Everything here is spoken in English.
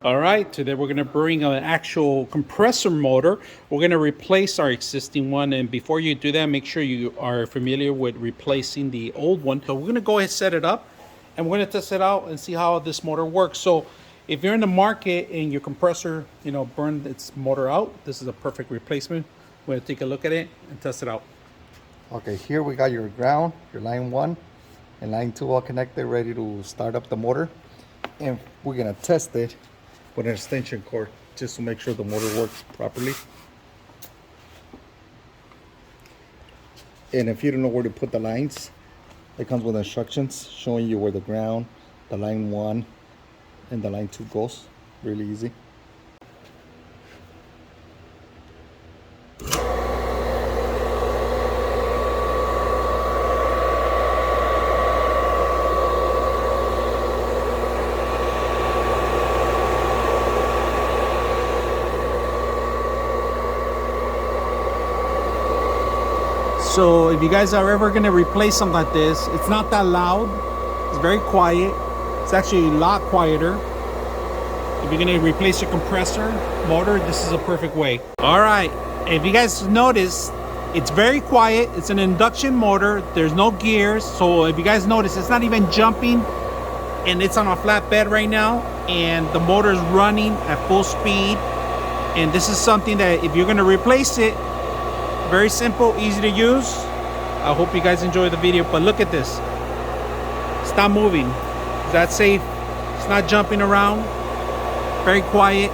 All right, today we're going to bring an actual compressor motor. We're going to replace our existing one, and before you do that, make sure you are familiar with replacing the old one. So we're going to go ahead and set it up, and we're going to test it out and see how this motor works. So if you're in the market and your compressor, burned its motor out, this is a perfect replacement. We're going to take a look at it and test it out. Okay, here we got your ground, your line 1 and line 2 all connected, ready to start up the motor. And we're going to test it with an extension cord just to make sure the motor works properly. And if you don't know where to put the lines, it comes with instructions showing you where the ground, the line 1 and the line 2 goes. Really easy. So if you guys are ever going to replace something like this, it's not that loud. It's very quiet. It's actually a lot quieter. If you're going to replace your compressor motor, this is a perfect way. All right. If you guys notice, it's very quiet. It's an induction motor. There's no gears. So if you guys notice, it's not even jumping, and it's on a flat bed right now, and the motor is running at full speed. And this is something that if you're going to replace it, very simple, easy to use. I hope you guys enjoy the video, but look at this. It's not moving. Is that safe? It's not jumping around. Very quiet.